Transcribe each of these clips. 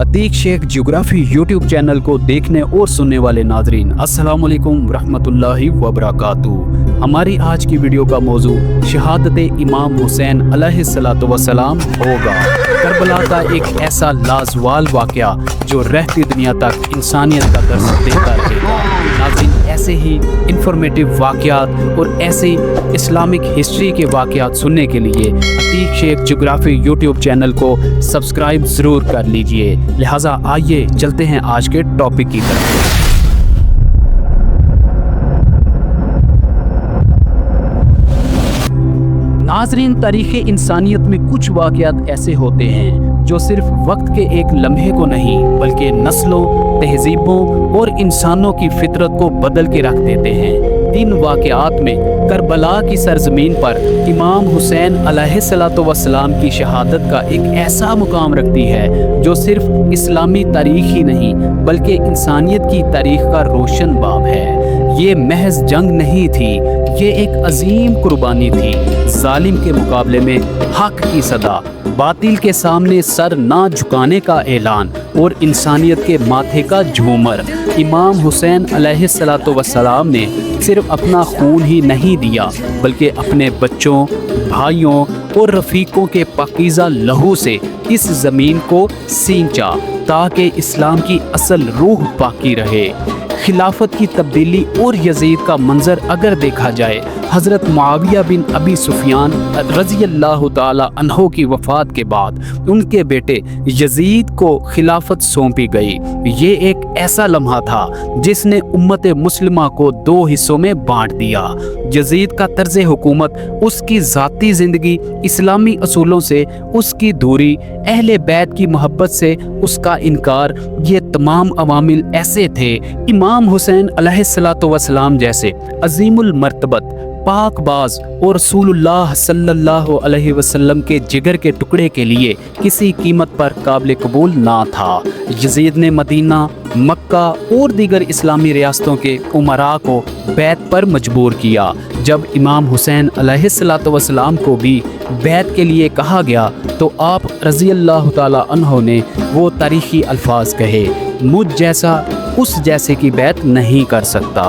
Atiq Shaikh geography YouTube channel को देखने और सुनने वाले नाजरीन अस्सलाम वालेकुम रहमतुल्लाहि व बरकातुहू। हमारी आज की वीडियो का मौजू शहादत इमाम हुसैन अलैहिस्सलातु वस्सलाम होगा। करबला का एक ऐसा लाजवाल वाक़या जो रहती दुनिया तक इंसानियत का दर्स देता रहेगा। नाज़रीन, ऐसे ही इंफॉर्मेटिव वाक़यात और ऐसे इस्लामिक हिस्ट्री के वाक़यात सुनने के लिए Ateeq Shaikh geography YouTube channel को सब्सक्राइब ज़रूर कर लीजिए। लिहाजा आइए चलते हैं आज के टॉपिक की तरफ। नाज़रीन, तारीख़ इंसानियत में कुछ वाक़यात ऐसे होते हैं जो सिर्फ वक्त के एक लम्हे को नहीं बल्कि नस्लों, तहजीबों और इंसानों की फितरत को बदल के रख देते हैं। इन वाक़यात में करबला की सरजमीन पर इमाम हुसैन अलैहिस्सलातु वस्सलाम की शहादत का एक ऐसा मुकाम रखती है जो सिर्फ इस्लामी तारीख़ ही नहीं बल्कि इंसानियत की तारीख़ का रोशन बाब है। ये महज जंग नहीं थी, ये एक अजीम कुर्बानी थी। जालिम के मुकाबले में हक की सदा, बातिल के सामने सर ना झुकाने का ऐलान और इंसानियत के माथे का झूमर। इमाम हुसैन अलैहिस्सलातु वस्सलाम ने सिर्फ अपना खून ही नहीं दिया बल्कि अपने बच्चों, भाइयों और रफ़ीकों के पाकीज़ा लहू से इस ज़मीन को सींचा ताकि इस्लाम की असल रूह बाकी रहे। खिलाफत की तब्दीली और यजीद का मंजर अगर देखा जाए, हज़रत मुआविया बिन अबी सुफियान रज़ियल्लाहु ताला अन्हो की वफ़ात के बाद उनके बेटे यजीद को खिलाफत सौंपी गई। ये एक ऐसा लम्हा था जिसने उम्मत मुस्लिमा को दो हिस्सों में बांट दिया। यजीद का तर्ज़ हुकूमत, उसकी ज़ाती ज़िंदगी, इस्लामी असूलों से उसकी दूरी, अहले बैत की मोहब्बत से उसका इनकार, ये तमाम अवामिल ऐसे थे। इमाम हुसैन अलैहिस्सलातु वस्सलाम जैसे अजीमुल मर्तबत, पाकबाज और रसूलुल्लाह सल्लल्लाहु अलैहि वसल्लम के जिगर के टुकड़े के लिए किसी कीमत पर काबिल कबूल ना था। यजीद ने मदीना, मक्का और दीगर इस्लामी रियासतों के उमरा को बैत पर मजबूर किया। जब इमाम हुसैन अलैहिस्सलातु वस्सलाम को भी बैत के लिए कहा गया तो आप रज़ियल्लाहु ताला अन्हो ने वो तारीख़ी अल्फाज कहे, मुझ जैसा उस जैसे की बैत नहीं कर सकता।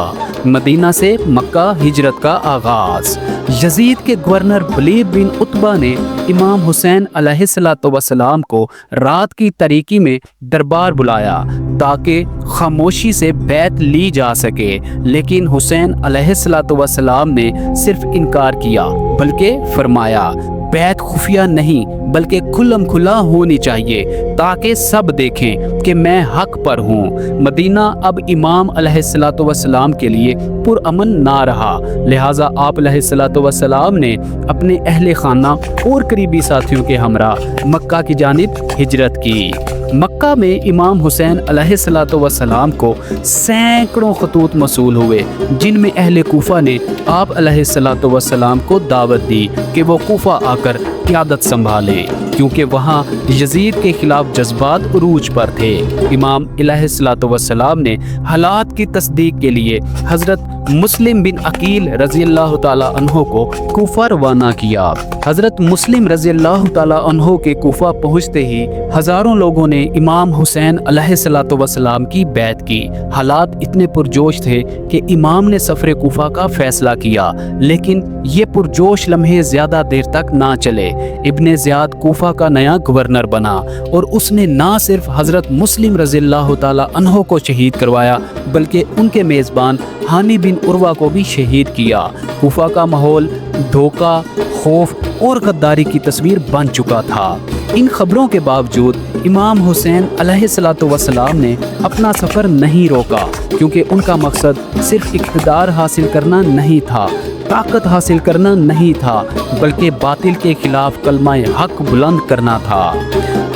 मदीना से मक्का हिजरत का आगाज़। यजीद के गवर्नर वलीद बिन उतबा ने इमाम हुसैन अलैहिस्सलातु वस्सलाम को रात की तारीकी में दरबार बुलाया ताकि खामोशी से बैत ली जा सके, लेकिन हुसैन अलैहिस्सलातु वस्सलाम ने सिर्फ इनकार किया बल्कि फरमाया, बैत खुफिया नहीं बल्कि खुल्लम खुला होनी चाहिए ताकि सब देखें कि मैं हक पर हूँ। मदीना अब इमाम अलैहिस्सलातु वस्सलाम के लिए पुरअमन ना रहा, लिहाजा आप अलैहिस्सलातु वस्सलाम ने अपने अहले खाना और करीबी साथियों के हमरा मक्का की जानिब हिजरत की। मक्का में इमाम हुसैन अलैहिस्सलातु वस्सलाम को सैकड़ों खतूत मसूल हुए, जिनमें अहले कूफा ने आप अलैहिस्सलातु वस्सलाम को दावत दी कि वो कूफा आकर क़यादत संभाले, क्योंकि वहाँ यजीद के खिलाफ जज्बात उरूज पर थे। इमाम अलैहिस्सलातु वस्सलाम ने हालात की तस्दीक के लिए हज़रत मुस्लिम बिन अकील रज़ियल्लाहु ताला अन्हो को कूफा रवाना किया। हज़रत मुस्लिम रज़ियल्लाहु ताला अन्हो के कूफा पहुँचते ही हज़ारों लोगों ने इमाम हुसैन अलैहिस्सलातु वस्सलाम की बैत की। हालात इतने पुरजोश थे कि इमाम ने सफ़र कूफा का फ़ैसला किया, लेकिन ये पुरजोश लम्हे ज़्यादा देर तक ना चले। इब्ने ज़ियाद कूफा का नया गवर्नर बना और उसने ना सिर्फ हज़रत मुस्लिम रज़ियल्लाहु ताला अन्हो को शहीद करवाया बल्कि उनके मेज़बान हानी बिन उर्वा को भी शहीद किया। कूफा का माहौल धोखा, खौफ और गद्दारी की तस्वीर बन चुका था। इन खबरों के बावजूद इमाम हुसैन अलैहिस्सलातु वस्सलाम ने अपना सफ़र नहीं रोका, क्योंकि उनका मकसद सिर्फ इक़्तिदार हासिल करना नहीं था, ताकत हासिल करना नहीं था, बल्कि बातिल के खिलाफ कलमाए हक बुलंद करना था।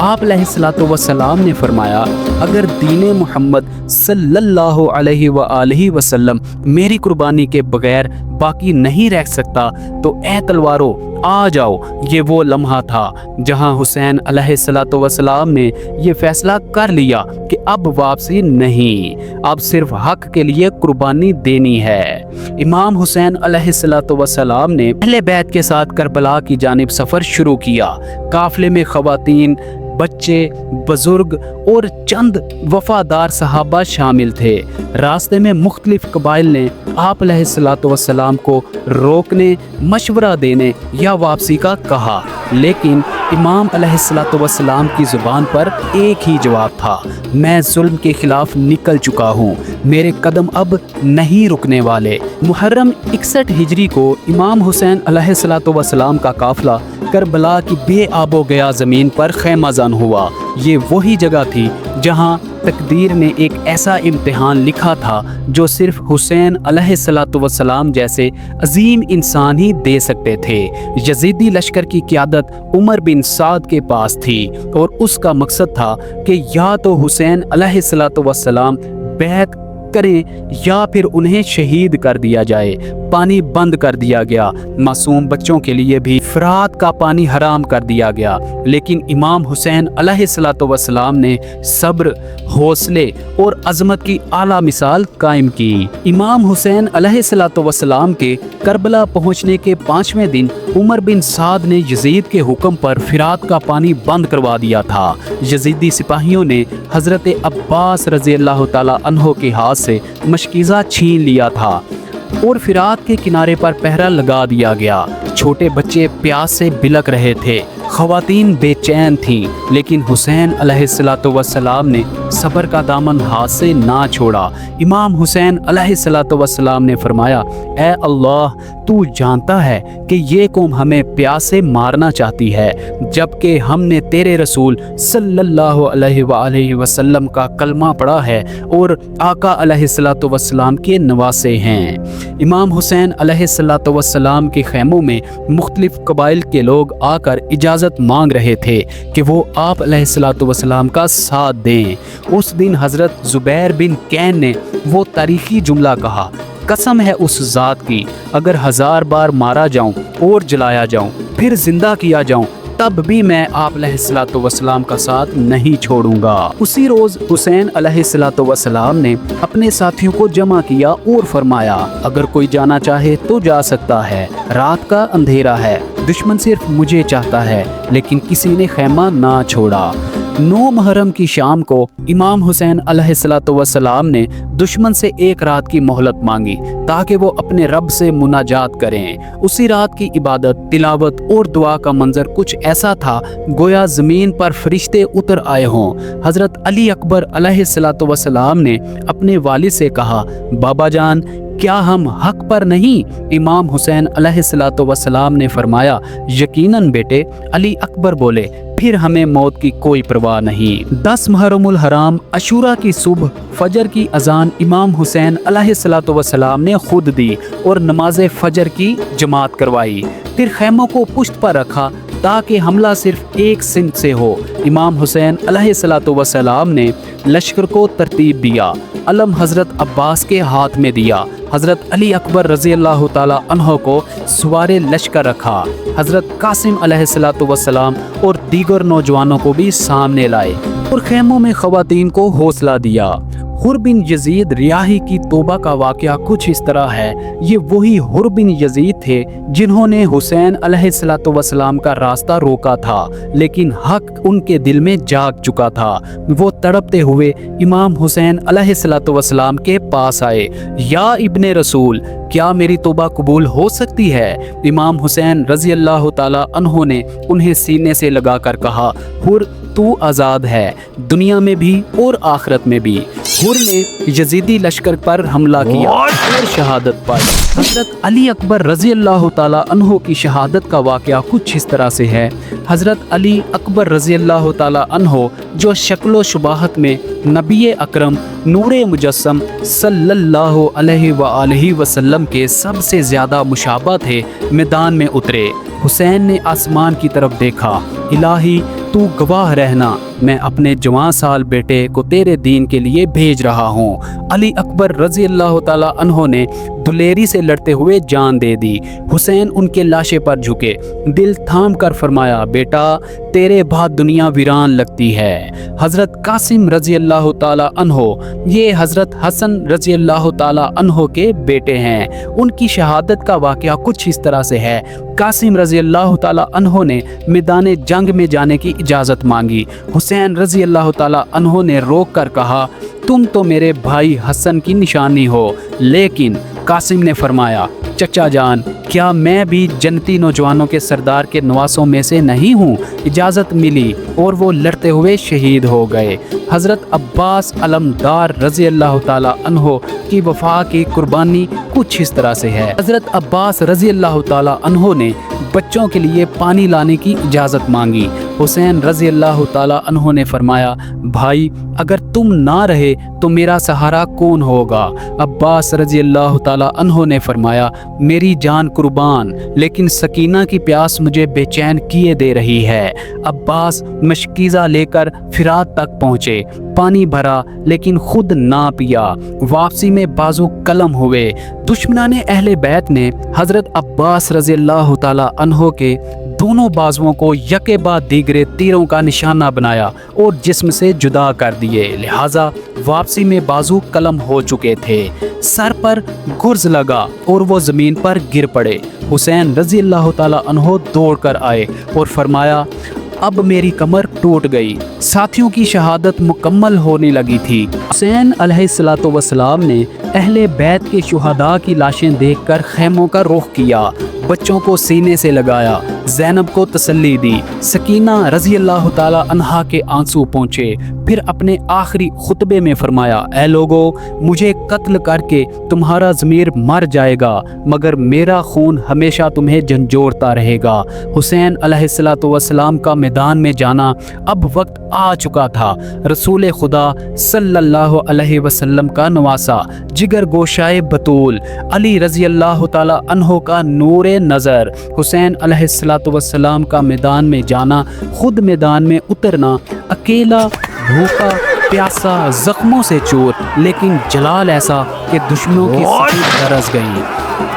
आप अलैहिस्सलातु वस्सलाम ने फरमाया, अगर दीन मोहम्मद सल्लल्लाहु अलैहि व आलिहि वसल्लम मेरी कुर्बानी के बगैर बाकी नहीं रह सकता तो ए तलवारों आ जाओ। ये वो लम्हा था जहां हुसैन अलैहिस्सलातु वस्सलाम ने ये फैसला कर लिया कि अब वापसी नहीं, अब सिर्फ हक के लिए कुर्बानी देनी है। इमाम हुसैन अलैहिस्सलातु वस्सलाम ने अहले बैत के साथ करबला की जानिब सफ़र शुरू किया। काफिले में ख़वातीन, बच्चे, बुजुर्ग और चंद वफादार सहाबा शामिल थे। रास्ते में मुख्तलिफ कबाइल ने आप अलैहिस्सलातु वस्सलाम को रोकने, मशवरा देने या वापसी का कहा, लेकिन इमाम अलैहिस्सलातु वस्सलाम की ज़ुबान पर एक ही जवाब था, मैं जुल्म के खिलाफ निकल चुका हूँ, मेरे कदम अब नहीं रुकने वाले। मुहर्रम 61 हिजरी को इमाम हुसैन अलैहिस्सलातु वस्सलाम का काफिला करबला की बेआबो गया ज़मीन पर खैमाज़न हुआ। ये वही जगह थी जहाँ तकदीर ने एक ऐसा इम्तिहान लिखा था जो सिर्फ हुसैन अलैहिस्सलातु वस्सलाम जैसे अजीम इंसान ही दे सकते थे। यजीदी लश्कर की क़यादत उमर बिन साद के पास थी और उसका मकसद था कि या तो हुसैन अलैहिस्सलातु वस्सलाम बैत करें या फिर उन्हें शहीद कर दिया जाए। पानी बंद कर दिया गया, मासूम बच्चों के लिए भी फरात का पानी हराम कर दिया गया, लेकिन इमाम हुसैन अलैहिस्सलातु वस्सलाम ने सब्र, हौसले और अज़मत की आला मिसाल कायम की। इमाम हुसैन अलैहिस्सलातु वस्सलाम के करबला पहुंचने के 5वें दिन उमर बिन साद ने यजीद के हुक्म पर फरात का पानी बंद करवा दिया था। यजीदी सिपाहियों ने हज़रत अब्बास रज़ियल्लाहु ताला अन्हो के हाथ से मशकीज़ा छीन लिया था और फरात के किनारे पर पहरा लगा दिया गया। छोटे बच्चे प्यास से बिलक रहे थे, ख़वातीन बेचैन थीं, लेकिन हुसैन अलैहिस्सलातु वस्सलाम ने सब्र का दामन हाथ से ना छोड़ा। इमाम हुसैन अलैहिस्सलातु वस्सलाम ने फरमाया, ऐ अल्लाह, तू जानता है कि ये कौम हमें प्यास से मारना चाहती है, जबकि हमने तेरे रसूल सल्लल्लाहु अलैहि वसल्लम का कलमा पढ़ा है और आका अलैहिस्सलातु वस्सलाम के नवासे हैं। इमाम हुसैन अलैहिस्सलातु वस्सलाम के खैमों में मुख्तलिफ कबाइल के लोग आकर इजाज़त मांग रहे थे कि वो आप अलैहिस्सलातु वस्सलाम का साथ दें। उस दिन हज़रत ज़ुबैर बिन कैन ने वो तारीख़ी जुमला कहा, कसम है उस ज़ात की, अगर 1000 बार मारा जाऊं और जलाया जाऊं, फिर जिंदा किया जाऊं, तब भी मैं आप अलैहिस्सलातु वस्सलाम का साथ नहीं छोड़ूंगा। उसी रोज़ हुसैन अलैहिस्सलातु वस्सलाम ने अपने साथियों को जमा किया और फरमाया, अगर कोई जाना चाहे तो जा सकता है, रात का अंधेरा है, दुश्मन सिर्फ मुझे चाहता है। लेकिन किसी ने खैमा ना छोड़ा। 9 मुहर्रम की शाम को इमाम हुसैन अलैहिस्सलातु वस्सलाम ने दुश्मन से एक रात की मोहलत मांगी ताकि वो अपने रब से मुनाजात करें। उसी रात की इबादत, तिलावत और दुआ का मंजर कुछ ऐसा था गोया ज़मीन पर फरिश्ते उतर आए हों। हज़रत अली अकबर अलैहिस्सलातु वस्सलाम ने अपने वालिद से कहा, बाबा जान, क्या हम हक पर नहीं? इमाम हुसैन अलैहिस्सलातु वस्सलाम ने फरमाया, यकीनन बेटे। अली अकबर बोले, फिर हमें मौत की कोई परवाह नहीं। 10 मुहर्रमुल हराम अशूरा की सुबह फजर की अजान इमाम हुसैन अलैहिस्सलातु वस्सलाम ने खुद दी और नमाज फजर की जमात करवाई। फिर खैमों को पुश्त पर रखा ताकि हमला सिर्फ एक सिमत से हो। इमाम हुसैन अलैहिस्सलातु वस्सलाम ने लश्कर को तरतीब दिया। अलम हज़रत अब्बास के हाथ में दिया। हज़रत अली अकबर रज़ियल्लाहु ताला अन्हो को सवारे लश्कर रखा। हज़रत कासिम अलैहिस्सलातु वस्सलाम और दीगर नौजवानों को भी सामने लाए और खैमों में ख़वातीन को हौसला दिया। हुर बिन यजीद रियाही की तौबा का वाक़या कुछ इस तरह है। ये वही हुर बिन यजीद थे जिन्होंने हुसैन अलैहिस्सलातु वस्सलाम का रास्ता रोका था, लेकिन हक उनके दिल में जाग चुका था। वो तड़पते हुए इमाम हुसैन अलैहिस्सलातु वस्सलाम के पास आए। या इब्ने रसूल, क्या मेरी तौबा कबूल हो सकती है? इमाम हुसैन रज़ियल्लाहु ताला अन्हो ने उन्हें सीने से लगाकर कहा, हुर, तू आज़ाद है, दुनिया में भी और आखिरत में भी। हुर ने यजीदी लश्कर पर हमला किया और शहादत पाई। हज़रत अली अकबर रज़ियल्लाहु ताला अन्हो की शहादत का वाक़या कुछ इस तरह से है। हज़रत अली अकबर रज़ियल्लाहु ताला अन्हो, जो शक्ल व शुबाहत में नबी अकरम नूरे मुजस्सम सल्लल्लाहु अलैहि वसल्लम के सबसे ज़्यादा मुशाबा थे, मैदान में उतरे। हुसैन ने आसमान की तरफ देखा। इलाही, तू गवाह रहना, मैं अपने जवान साल बेटे को तेरे दीन के लिए भेज रहा हूँ। अली अकबर रजी अल्लाह ताला अन्हो ने दुलेरी से लड़ते हुए जान दे दी। हुसैन उनके लाशे पर झुके, दिल थाम कर फरमाया, बेटा तेरे बाद दुनिया वीरान लगती है। हज़रत कासिम रजी अल्लाह ताला अन्हो, ये हज़रत हसन रजी अल्लाह ताला अन्हो के बेटे हैं। उनकी शहादत का वाक़या कुछ इस तरह से है। कासिम रजी अल्लाह ताला अन्हो ने मैदान जंग में जाने की इजाज़त मांगी। हुसैन रजी अल्लाह ताला अन्हो ने रोक कर कहा, तुम तो मेरे भाई हसन की निशानी हो। लेकिन कासिम ने फरमाया, चचा जान, क्या मैं भी जन्नती नौजवानों के सरदार के नवासों में से नहीं हूँ? इजाज़त मिली और वो लड़ते हुए शहीद हो गए। हज़रत अब्बास अलमदार रज़ी अल्लाह ताला अन्हो की वफ़ा की कुर्बानी कुछ इस तरह से है। हज़रत अब्बास रज़ी अल्लाह ताला अन्हो ने बच्चों के लिए पानी लाने की इजाज़त मांगी। हुसैन रज़ी अल्लाह ताला अन्हो ने फरमाया, भाई अगर तुम ना रहे तो मेरा सहारा कौन होगा? अब्बास रज़ी अल्लाह ताला अन्हो ने फरमाया, मेरी जान कुर्बान, लेकिन सकीना की प्यास मुझे बेचैन किए दे रही है। अब्बास मशकीज़ा लेकर फिरात तक पहुँचे, पानी भरा लेकिन खुद ना पिया। वापसी में बाजू कलम हुए। दुश्मनाने अहले बैत ने हज़रत अब्बास रज़ी अल्लाह ताला अन्हो के दोनों बाजुओं को यके बाद दीगरे तीरों का निशाना बनाया और जिस्म से जुदा कर दिए। लिहाजा वापसी में बाजू कलम हो चुके थे। सर पर गुर्ज लगा और वो ज़मीन पर गिर पड़े। हुसैन रज़ी अल्लाह ताला अन्हो दौड़ कर आए और फरमाया, अब मेरी कमर टूट गई। साथियों की शहादत मुकम्मल होने लगी थी। हुसैन अलैहिस्सलातु वस्सलाम ने अहले बैत के शुहदा की लाशें देखकर खैमों का रुख किया, बच्चों को सीने से लगाया, ज़ैनब को तसल्ली दी। सकीना रज़ी अल्लाह ताला अन्हा के आंसू पहुँचे। फिर अपने आखिरी खुतबे में फरमाया, ऐ लोगो, मुझे कत्ल करके तुम्हारा ज़मीर मर जाएगा, मगर मेरा खून हमेशा तुम्हें झंझोड़ता रहेगा। हुसैन अलैहिस्सलातु वस्सलाम का मैदान में जाना अब वक्त आ चुका था। रसूल खुदा सल्लल्लाहु अलैहि वसल्लम का नवासा, जिगर गोशाए बतूल, अली रज़ी अल्लाह ताला अन्हो का नूरे नज़र, हुसैन अलैहिस्सलातु वस्सलाम का मैदान में जाना, खुद मैदान में उतरना, अकेला, भूखा, प्यासा, जख्मों से चूर, लेकिन जलाल ऐसा कि दुश्मनों की सकीन तरस गई।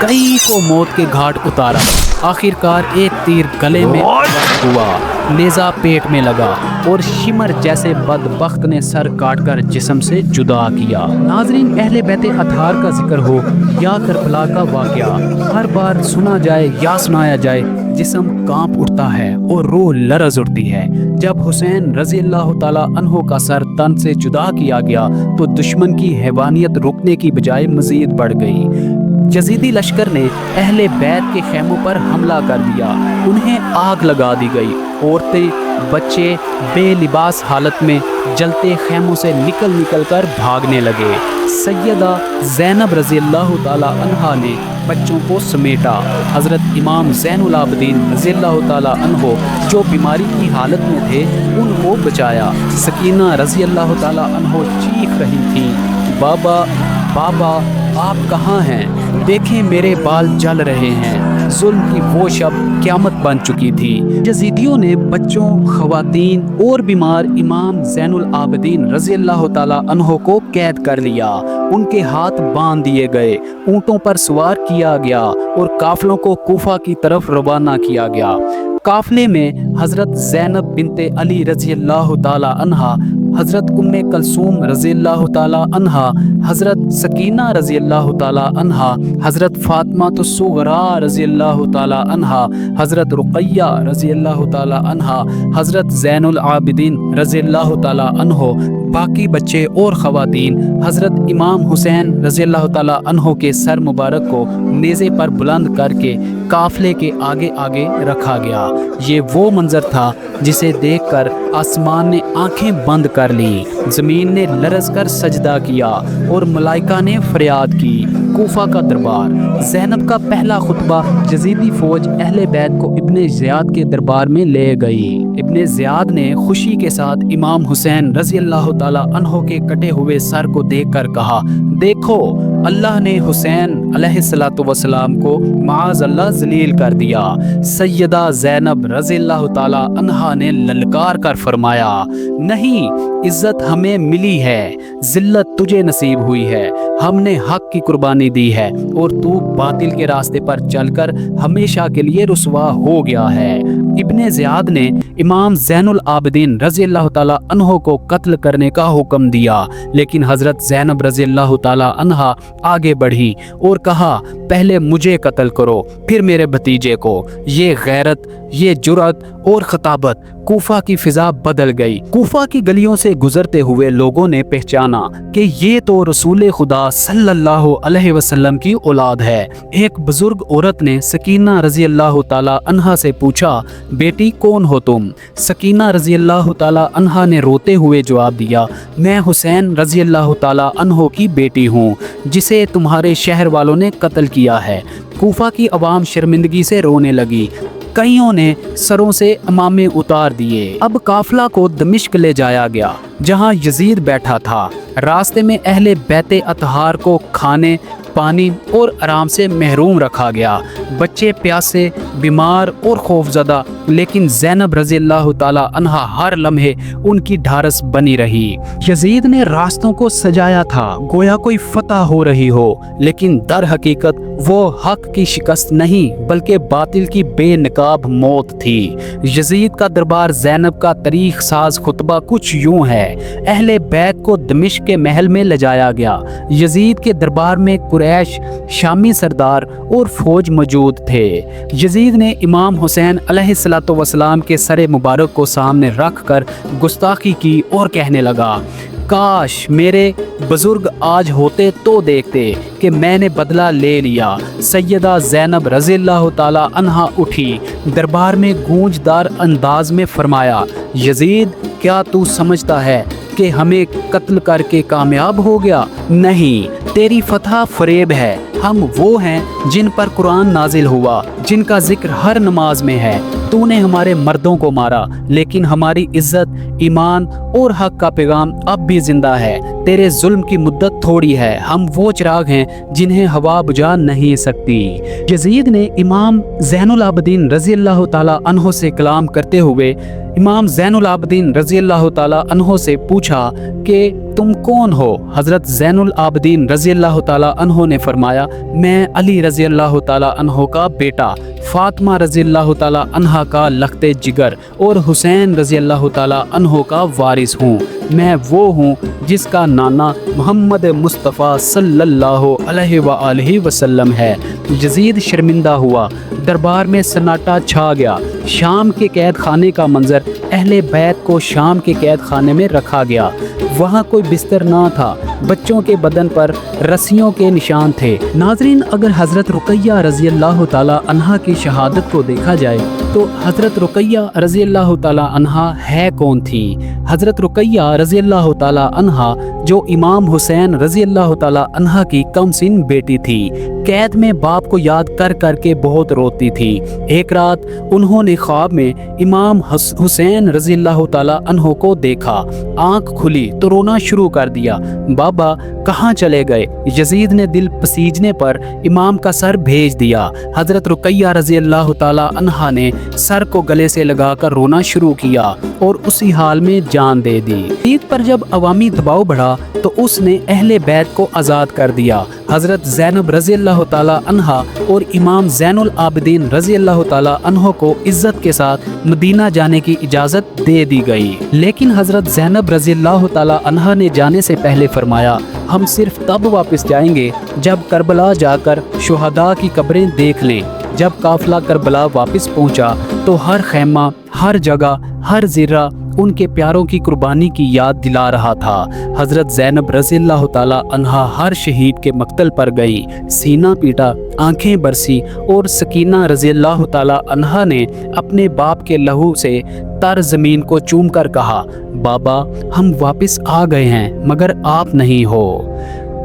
कई को मौत के घाट उतारा। आखिरकार एक तीर गले में हुआ, नेज़ा पेट में लगा और शिमर जैसे बदबख्त ने सर काटकर जिस्म से जुदा किया। नाज़रीन, अहले बैते अतहार का जिक्र हो या करबला का वाक़या, हर बार सुना जाए या सुनाया जाए, जिस्म कांप उठता है और रूह लरज़ उठती है। जब हुसैन रज़ी अल्लाह ताला अन्हो का सर तन से जुदा किया गया तो दुश्मन की हैवानियत रुकने की बजाय मज़ीद बढ़ गई। यजीदी लश्कर ने अहले बैत के खैमों पर हमला कर दिया, उन्हें आग लगा दी गई। औरतें, बच्चे बेलिबास हालत में जलते खैमों से निकल कर भागने लगे। सैयदा ज़ैनब रज़ी अल्लाह ताला अन्हा ने बच्चों को समेटा। हज़रत इमाम ज़ैनुल आबिदीन रज़ी अल्लाह ताला अन्हो जो बीमारी की हालत में थे उनको बचाया। सकीना रज़ी अल्लाह ताला अन्हो चीख रही थी, बाबा बाबा आप कहाँ हैं? देखें मेरे बाल जल रहे हैं। जुल्म की वो शब क़यामत बन चुकी थी। यजीदियों ने बच्चों, ख़वातीन और बीमार इमाम ज़ैनुल आबिदीन रज़ी अल्लाह ताला अन्हो को कैद कर लिया। उनके हाथ बांध दिए गए, ऊँटों पर सवार किया गया और काफ़िलों को कूफा की तरफ रवाना किया गया। काफ़िले में हज़रत ज़ैनब बिनते अली रज़ी अल्लाह ताला अन्हा, हज़रत उम्मे कलसूम रज़ी अल्लाह ताला अन्हा, हज़रत सकीना रज़ी अल्लाह ताला अन्हा, हज़रत फ़ातिमा सुग़रा रज़ी अल्लाह ताला अन्हा, हज़रत रुक़ैया रज़ी अल्लाह ताला अन्हा, हज़रत ज़ैनुल आबिदीन रज़ी अल्लाह ताला अन्हो, बाकी बच्चे और ख़वातीन हज़रत इमाम हुसैन रज़ी अल्लाह ताला अन्हो के सर मुबारक को नेज़े पर बुलंद करके काफ़िले के आगे आगे रखा गया। ये वो मंज़र था जिसे देखकर आसमान ने आंखें बंद कर ली, ज़मीन ने लरज़ कर सजदा किया और मलाइका ने फरियाद की, कोफा का दरबार। ज़ैनब का पहला खुतबा यजीदी फौज अहले बैत को इब्ने ज़ियाद के दरबार में ले गई। इब्ने ज़ियाद ने खुशी के साथ इमाम हुसैन रज़ी अल्लाह ताला अन्हो के कटे हुए सर को देखकर कहा, देखो अल्लाह ने हुसैन अलैहिस्सलातु वस्सलाम को माज़ अल्लाह जलील कर दिया। सैयदा ज़ैनब रज़ी अल्लाह ताला अन्हा ने ललकार कर फरमाया, नहीं, इज्जत हमें मिली है, जिल्लत तुझे नसीब हुई है। हमने हक की कुर्बानी दी है और तू बातिल के रास्ते पर चलकर हमेशा के लिए रुसवा हो गया है। इब्ने ज़ियाद ने इमाम ज़ैनुल आबिदीन रज़ी अल्लाह ताला अन्हो को कत्ल करने का हुक्म दिया, लेकिन हज़रत ज़ैनब रज़ी अल्लाह ताला अन्हा आगे बढ़ी और कहा, पहले मुझे कत्ल करो, फिर मेरे भतीजे को। ये गैरत, ये जुर्अत और खताबत। कूफा की फिजा बदल गई। कूफा की गलियों से गुजरते हुए लोगों ने पहचाना कि ये तो रसूल खुदा सल्लल्लाहु अलैहि वसल्लम की औलाद है। एक बुजुर्ग औरत ने सकीना रज़ी अल्लाह ताला अन्हा से पूछा, बेटी कौन हो तुम? सकीना रज़ी अल्लाह ताला अन्हा ने रोते हुए जवाब दिया, मैं हुसैन रज़ी अल्लाह ताला अन्हो की बेटी हूँ, जिसे तुम्हारे शहर वालों ने कत्ल किया है। कूफा की आवाम शर्मिंदगी से रोने लगी। कईयों ने सरों से अमामे उतार दिए। अब काफिला को दमिश्क ले जाया गया, जहां यजीद बैठा था। रास्ते में अहले बैते अतहार को खाने, पानी और आराम से महरूम रखा गया। बच्चे प्यासे, बीमार और खौफजदा, लेकिन ज़ैनब रज़ी अल्लाह ताला अन्हा हर लम्हे उनकी ढारस बनी रही। यजीद ने रास्तों को सजाया था गोया कोई फतह हो रही हो, लेकिन दर हकीकत वो हक की शिकस्त नहीं बल्कि बातिल की बेनकाब मौत थी। यजीद का दरबार ज़ैनब का तारीख साज खुतबा कुछ यूं है। अहले बैत को दमिश्क के महल में ले जाया गया। यजीद के दरबार में कुरैश, शामी सरदार और फौज मौजूद थे। यजीद ने इमाम हुसैन अलैहिस्सलातु वस्सलाम के सरे मुबारक को सामने रख कर गुस्ताखी की और कहने लगा, काश मेरे बुजुर्ग आज होते तो देखते कि मैंने बदला ले लिया। सैयदा ज़ैनब रज़ी अल्लाह ताला अन्हा उठी, दरबार में गूंजदार अंदाज में फरमाया, यजीद क्या तू समझता है कि हमें कत्ल करके कामयाब हो गया? नहीं, तेरी फतह फरेब है। हम वो हैं जिन पर कुरान नाजिल हुआ, जिनका जिक्र हर नमाज में है। तूने हमारे मर्दों को मारा, लेकिन हमारी इज्जत, ईमान और हक का पैगाम अब भी जिंदा है। तेरे जुल्म की मुद्दत थोड़ी है। हम वो चिराग हैं जिन्हें हवा बुझा नहीं सकती। यजीद ने इमाम ज़ैनुल आबिदीन रज़ी अल्लाह ताला अन्हो से कलाम करते हुए इमाम ज़ैनुल आबिदीन रज़ी अल्लाह ताला अन्हो से पूछा कि तुम कौन हो? हज़रत ज़ैनुल आबिदीन रज़ी अल्लाह ताला अन्हो ने फरमाया, मैं अली रज़ी अल्लाह ताला अन्हो का बेटा, फातिमा रज़ी अल्लाह ताला अन्हा का लख्ते जिगर और हुसैन रज़ी अल्लाह ताला अन्हो का वारिस हूँ। मैं वो हूँ जिसका नाना मोहम्मद मुस्तफ़ा सल्लल्लाहु अलैहि वसल्लम है। यजीद शर्मिंदा हुआ। दरबार में सन्नाटा छा गया। शाम के कैद खाने का मंजर। अहले बैत को शाम के कैद खाने में रखा गया। वहाँ कोई बिस्तर ना था। बच्चों के बदन पर रस्सियों के निशान थे। नाजरीन, अगर हज़रत रुकैया रज़ी अल्लाह ताला अन्हा की शहादत को देखा जाए तो हज़रत रुकैया रज़ी अल्लाह ताला अन्हा है कौन थी? हज़रत रुकैया रज़ी अल्लाह ताला अन्हा जो इमाम हुसैन रज़ी अल्लाह ताला अन्हा की कमसिन बेटी थी, कैद में बाप को याद कर कर के बहुत रोती थी। एक रात उन्होंने ख्वाब में इमाम हुसैन रज़ी अल्लाह ताला अन्हो को देखा। आँख खुली तो रोना शुरू कर दिया। बाबा कहाँ चले गए? यजीद ने दिल पसीजने पर इमाम का सर भेज दिया। हज़रत रुकैया रज़ी अल्लाह ताला अन्हा ने सर को गले से लगाकर रोना शुरू किया और उसी हाल में जान दे दी। ईद पर जब अवामी दबाव बढ़ा तो उसने अहले बैत को आज़ाद कर दिया। हज़रत ज़ैनब रज़ी अल्लाह ताला अन्हा और इमाम ज़ैनुल आबिदीन रज़ी अल्लाह ताला अन्हो को इज़्ज़त के साथ मदीना जाने की इजाज़त दे दी गई। लेकिन हज़रत ज़ैनब रज़ी अल्लाह ताला अन्हा ने जाने से पहले फरमाया, हम सिर्फ तब वापस जाएंगे जब करबला जाकर शुहदा की कब्रें देख लें। जब काफिला करबला वापस पहुंचा तो हर खैमा, हर जगह, हर ज़र्रा उनके प्यारों की कुर्बानी की याद दिला रहा था। हज़रत ज़ैनब रज़ी अल्लाह ताला अन्हा हर शहीद के मक्तल पर गई, सीना पीटा, आंखें बरसी और सकीना रज़ी अल्लाह ताला अन्हा ने अपने बाप के लहू से तर ज़मीन को चूम कर कहा, बाबा हम वापस आ गए हैं मगर आप नहीं हो।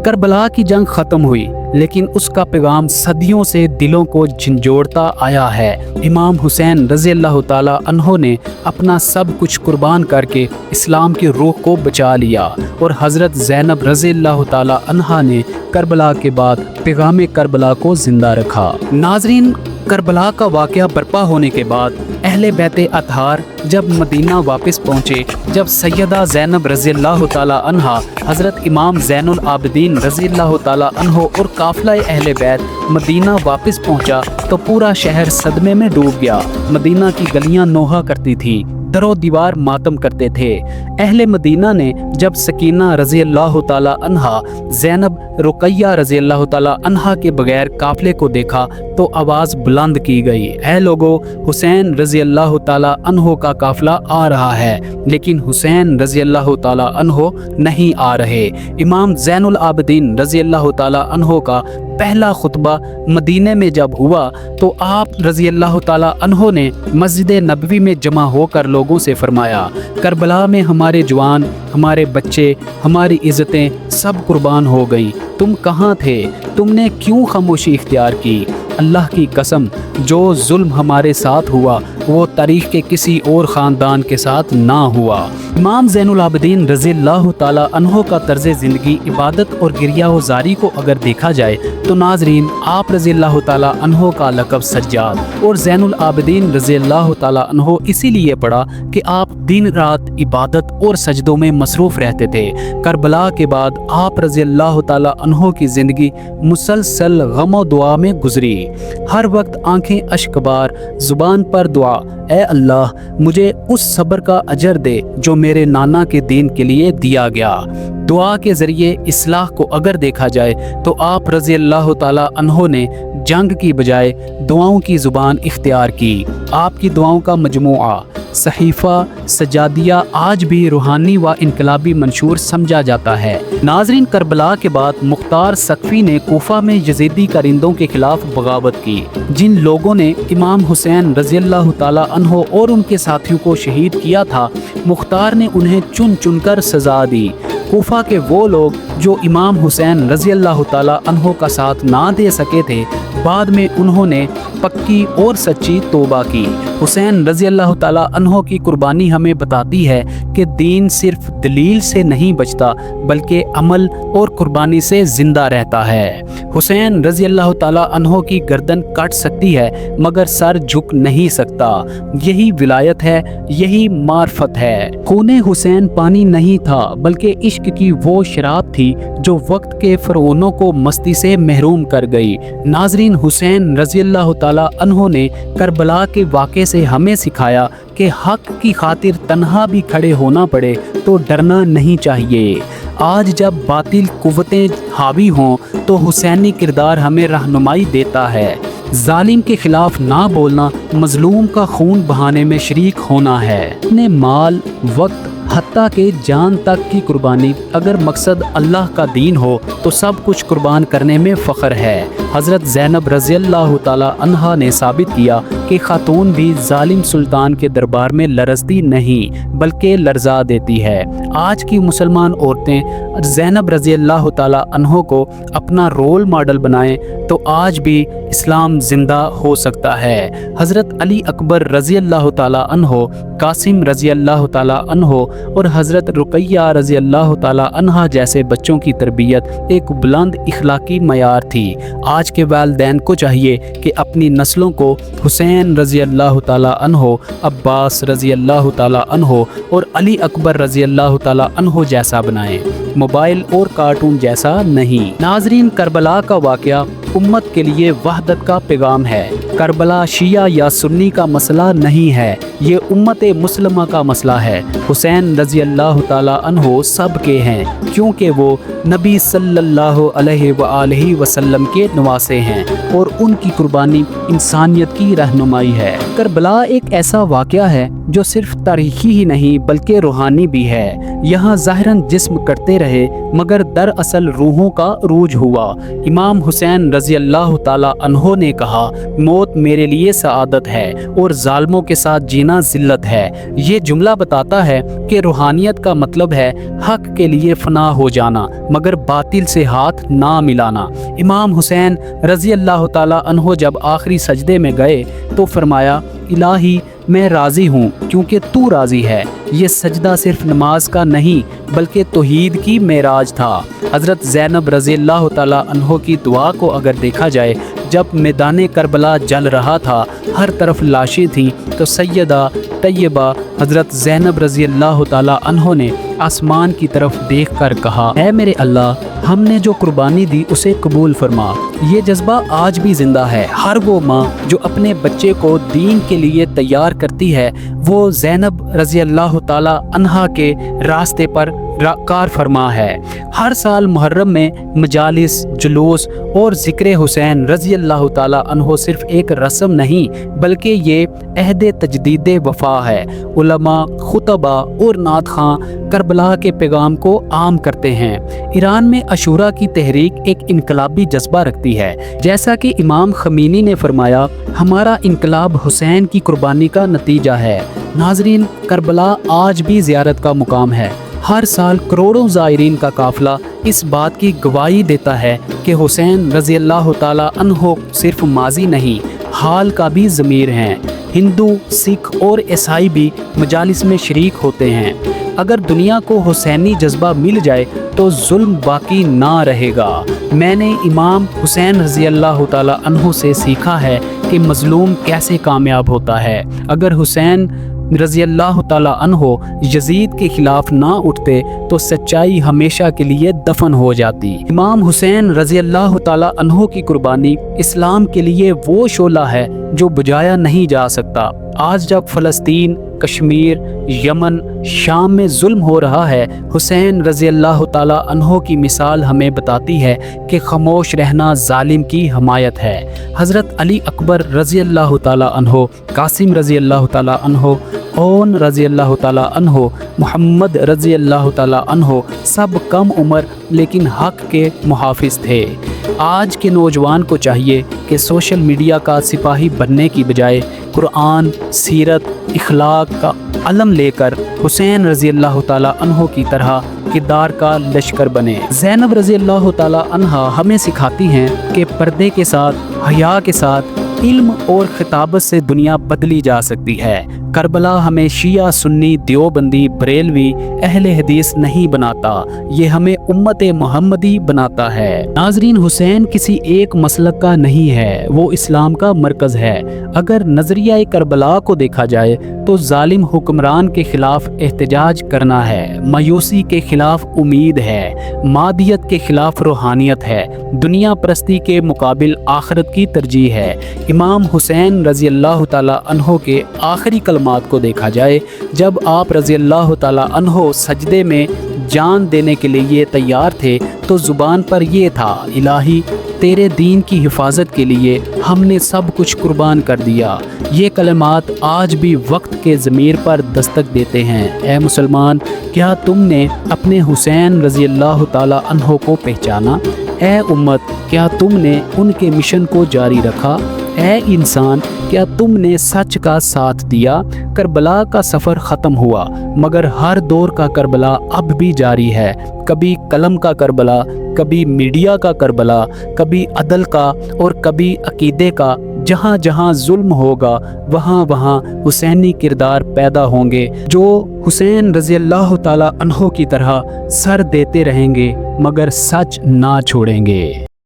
करबला की जंग खत्म हुई, लेकिन उसका पैगाम सदियों से दिलों को झंझोड़ता आया है। इमाम हुसैन रज़ी अल्लाह ताला अन्हो ने अपना सब कुछ कुर्बान करके इस्लाम की रूह को बचा लिया और हज़रत ज़ैनब रज़ी अल्लाह ताला अन्हा ने करबला के बाद पैगाम करबला को ज़िंदा रखा। नाज़रीन, करबला का वाक़या बर्पा होने के बाद अहले बैते अतहार जब मदीना वापस पहुँचे, जब सैयदा ज़ैनब रज़ी अल्लाह ताला अन्हा, हज़रत इमाम ज़ैनुल आबिदीन रज़ी अल्लाह ताला अन्हो और काफ़िला अहले बैत मदीना वापस पहुँचा तो पूरा शहर सदमे में डूब गया। मदीना की गलियाँ नोहा करती थी, दरो दीवार मातम करते थे। अहले मदीना ने जब सकीना रज़ी अल्लाह ताला अन्हा, ज़ैनब, रुकैया रज़ी अल्लाह ताला अन्हा के बगैर काफ़िले को देखा तो आवाज़ बुलंद की गई, ऐ लोगो, हुसैन रज़ी अल्लाह ताला अन्हो का काफ़िला आ रहा है। लेकिन हुसैन रज़ी अल्लाह ताला अन्हो नहीं आ रहे। इमाम ज़ैनुल आबिदीन रज़ी अल्लाह ताला अन्हो का पहला खुतबा मदीने में जब हुआ तो आप रज़ी अल्लाह ताला अन्हो ने मस्जिद नबवी में जमा होकर लोगों से फरमाया, करबला में हमारे जवान, हमारे बच्चे, हमारी इज़्ज़तें सब कुर्बान हो गई। तुम कहाँ थे? तुमने क्यों खामोशी इख्तियार की? अल्लाह की कसम, जो जुल्म हमारे साथ हुआ वो तारीख़ के किसी और ख़ानदान के साथ ना हुआ। इमाम ज़ैनुल आबिदीन रज़ी अल्लाह ताला अन्हो का तर्ज़ ज़िंदगी, इबादत और गिरिया-ओ-ज़ारी को अगर देखा जाए तो नाज़रीन, आप रज़ी अल्लाह ताला अन्हो का लक़ब सज्जाद और ज़ैनुल आबिदीन रज़ी अल्लाह ताला अन्हो इसीलिए पड़ा कि आप दिन रात इबादत और सजदों में मसरूफ़ रहते थे। करबला के बाद आप रज़ी अल्लाह ताला अन्हो की ज़िंदगी मुसलसल गम दुआ में गुजरी। हर वक्त आंखें अश्कबार, ज़ुबान पर दुआ, ए अल्लाह, मुझे उस सब्र का अजर दे जो मेरे नाना के दीन के लिए दिया गया। दुआ के ज़रिए इस्लाह को अगर देखा जाए तो आप रज़ी अल्लाह ताला अन्हो ने जंग की बजाय दुआओं की ज़ुबान इख्तियार की। आपकी दुआओं का मजमूआ सहीफ़ा सजादिया आज भी रूहानी व इनकलाबी मंशूर समझा जाता है। नाज़रीन, करबला के बाद मुख्तार सकफ़ी ने कोफा में यज़ीदी कारिंदों के खिलाफ बगावत की। जिन लोगों ने इमाम हुसैन रज़ी अल्लाह ताला अन्हो और उनके साथियों को शहीद किया था, मुख्तार ने उन्हें चुन चुन कर सज़ा दी। कोफा के वो लोग जो इमाम हुसैन रज़ी अल्लाह ताला अन्हो का साथ ना दे सके थे, बाद में उन्होंने पक्की और सच्ची तौबा की। हुसैन रज़ी अल्लाह ताला अन्हो की कुर्बानी हमें बताती है कि दीन सिर्फ दलील से नहीं बचता बल्कि अमल और कुर्बानी से ज़िंदा रहता है। हुसैन रज़ी अल्लाह ताला अन्हो की गर्दन कट सकती है मगर सर झुक नहीं सकता। यही विलायत है, यही मार्फत है। खूने हुसैन पानी नहीं था बल्कि इश्क की वो शराब थी जो वक्त के फ़रौनों को मस्ती से महरूम कर गई। नाज़रीन, हुसैन रज़ी अल्लाह ताला अन्हो ने करबला के वाक़े से हमें सिखाया कि हक़ की खातिर तन्हा भी खड़े होना पड़े तो डरना नहीं चाहिए। आज जब बातिल कुव्वतें हावी हों तो हुसैनी किरदार हमें रहनुमाई देता है। जालिम के खिलाफ ना बोलना मजलूम का खून बहाने में शरीक होना है। अपने माल, वक्त, हत्ता के जान तक की कुर्बानी, अगर मकसद अल्लाह का दीन हो तो सब कुछ कुर्बान करने में फ़ख्र है। हज़रत ज़ैनब रज़ी अल्लाह ताला अन्हा ने साबित किया कि ख़ातून भी जालिम सुल्तान के दरबार में लरज़ती नहीं बल्कि लर्जा देती है। आज की मुसलमान औरतें ज़ैनब रज़ी अल्लाह ताला अन्हो को अपना रोल मॉडल बनाएं तो आज भी इस्लाम ज़िंदा हो सकता है। हज़रत अली अकबर रज़ी अल्लाह ताला अन्हो, कासिम रज़ी अल्लाह ताला अन्हो और हज़रत रुकैया रज़ी अल्लाह ताला अन्हा जैसे बच्चों की तरबियत एक बुलंद इखलाकी मयार थी। आज के वालिदैन को चाहिए कि अपनी नस्लों को हुसैन रज़ी अल्लाह ताला अन्हो, अब्बास रज़ी अल्लाह ताला अन्हो और अली अकबर रज़ी अल्लाह ताला अन्हो जैसा बनाएं, मोबाइल और कार्टून जैसा नहीं। नाज़रीन, करबला का वाक़या उम्मत के लिए वहदत का पैगाम है। करबला शिया या सुन्नी का मसला नहीं है, ये उम्मत मुस्लिमा का मसला है। हुसैन रज़ी अल्लाह ताला अन्हो सब के हैं क्योंकि वो नबी सल्लल्लाहु अलैहि वसल्लम के नवासे हैं और उनकी कुर्बानी इंसानियत की रहनुमाई है। करबला एक ऐसा वाक़या है जो सिर्फ तारीख़ी ही नहीं बल्कि रूहानी भी है। यहाँ ज़ाहिरन जिस्म करते रहे मगर दरअसल रूहों का रूज हुआ। इमाम हुसैन रज़ी अल्लाह ताला अन्हो ने कहा, मौत मेरे लिए सआदत है और जालिमों के साथ जीना जिल्लत है। ये जुमला बताता है कि रूहानियत का मतलब है हक के लिए फना हो जाना मगर बातिल से हाथ ना मिलाना। इमाम हुसैन रज़ी अल्लाह ताला अन्हो जब आखिरी सजदे में गए तो फरमाया, इलाही मैं राज़ी हूँ क्योंकि तू राज़ी है। ये सजदा सिर्फ नमाज का नहीं बल्कि तौहीद की मेराज था। हज़रत ज़ैनब रज़ी अल्लाह ताला अन्हो की दुआ को अगर देखा जाए, जब मैदान करबला जल रहा था, हर तरफ लाशें थीं, तो सैयदा तैयबा हज़रत ज़ैनब रज़ी अल्लाह ताला अन्हो ने आसमान की तरफ देख कर कहा, ऐ मेरे अल्लाह, हमने जो कुर्बानी दी उसे कबूल फरमा। ये जज्बा आज भी ज़िंदा है। हर वो माँ जो अपने बच्चे को दीन के लिए तैयार करती है, वो ज़ैनब रज़ी अल्लाह ताला अन्हा के रास्ते पर कार फरमा है। हर साल मुहर्रम में मजालिस, जुलूस और ज़िक्र हुसैन रज़ी अल्लाह ताला अन्हो सिर्फ एक रस्म नहीं बल्कि ये अहद तजदीद वफ़ा है। उलमा, खुतबा और नात खां करबला के पैगाम को आम करते हैं। ईरान में अशूरा की तहरीक एक इनकलाबी जज्बा रखती है। जैसा कि इमाम खमीनी ने फरमाया, हमारा इनकलाब हुसैन की कुर्बानी का नतीजा है। नाजरीन, करबला आज भी ज़ियारत का मुकाम है। हर साल करोड़ों ज़ायरीन का काफ़िला इस बात की गवाही देता है कि हुसैन रज़ी अल्लाह ताला अन्हो सिर्फ माजी नहीं, हाल का भी ज़मीर हैं। हिंदू, सिख और ईसाई भी मजालिस में शरीक होते हैं। अगर दुनिया को हुसैनी जज्बा मिल जाए तो जुल्म बाकी ना रहेगा। मैंने इमाम हुसैन रज़ी अल्लाह ताला अन्हो से सीखा है कि मज़लूम कैसे कामयाब होता है। अगर हुसैन रज़ी अल्लाह ताला अन्हो यजीद के खिलाफ ना उठते तो सच्चाई हमेशा के लिए दफन हो जाती। इमाम हुसैन रज़ी अल्लाह ताला अन्हो की कुर्बानी इस्लाम के लिए वो शोला है जो बुझाया नहीं जा सकता। आज जब फ़लस्तीन, कश्मीर, यमन, शाम में जुल्म हो रहा है, हुसैन रज़ी अल्लाह ताला अन्हो की मिसाल हमें बताती है कि खामोश रहना जालिम की हमायत है। हज़रत अली अकबर रज़ी अल्लाह ताला अन्हो, कासिम रज़ी अल्लाह ताला अन्हो, ओन रज़ी अल्लाह ताला अन्हो, मोहम्मद रज़ी अल्लाह ताला अन्हो सब कम उम्र लेकिन हक़ के मुहाफ़िज़ थे। आज के नौजवान को चाहिए कि सोशल मीडिया का सिपाही बनने की बजाय कुरान, सीरत, इखलाक का अलम लेकर हुसैन रज़ी अल्लाह ताला अन्हो की तरह किरदार का लश्कर बने। ज़ैनब रज़ी अल्लाह ताला अन्हा हमें सिखाती हैं कि पर्दे के साथ, हया के साथ, इल्म और खिताबत से दुनिया बदली जा सकती है। करबला हमें शिया, सुन्नी, देवबंदी, बरेलवी, अहले हदीस नहीं बनाता, ये हमें उम्मत मोहम्मदी बनाता है। नाजरीन, हुसैन किसी एक मसलक का नहीं है, वो इस्लाम का मरकज़ है। अगर नज़रिया करबला को देखा जाए तो जालिम हुक्मरान के खिलाफ एहतजाज करना है, मायूसी के खिलाफ उम्मीद है, मादियत के खिलाफ रूहानियत है, दुनिया परस्ती के मुकाबिल आखिरत की तरजीह है। इमाम हुसैन रज़ी अल्लाह ताला अन्हो के आखिरी कलमात को देखा जाए, जब आप रज़ी अल्लाह ताला अन्हो सजदे में जान देने के लिए तैयार थे तो ज़ुबान पर ये था, इलाही तेरे दीन की हिफाजत के लिए हमने सब कुछ कुर्बान कर दिया। ये कलमात आज भी वक्त के ज़मीर पर दस्तक देते हैं। ए मुसलमान, क्या तुमने अपने हुसैन रज़ी अल्लाह ताला अन्हो को पहचाना? ए उम्मत, क्या तुमने उनके मिशन को जारी रखा? ए इंसान, क्या तुमने सच का साथ दिया? करबला का सफ़र ख़त्म हुआ मगर हर दौर का करबला अब भी जारी है। कभी कलम का करबला, कभी मीडिया का करबला, कभी अदल का और कभी अकीदे का। जहाँ जहाँ जुल्म होगा वहाँ वहाँ हुसैनी किरदार पैदा होंगे जो हुसैन रज़ी अल्लाह ताला अन्हो की तरह सर देते रहेंगे मगर सच ना छोड़ेंगे।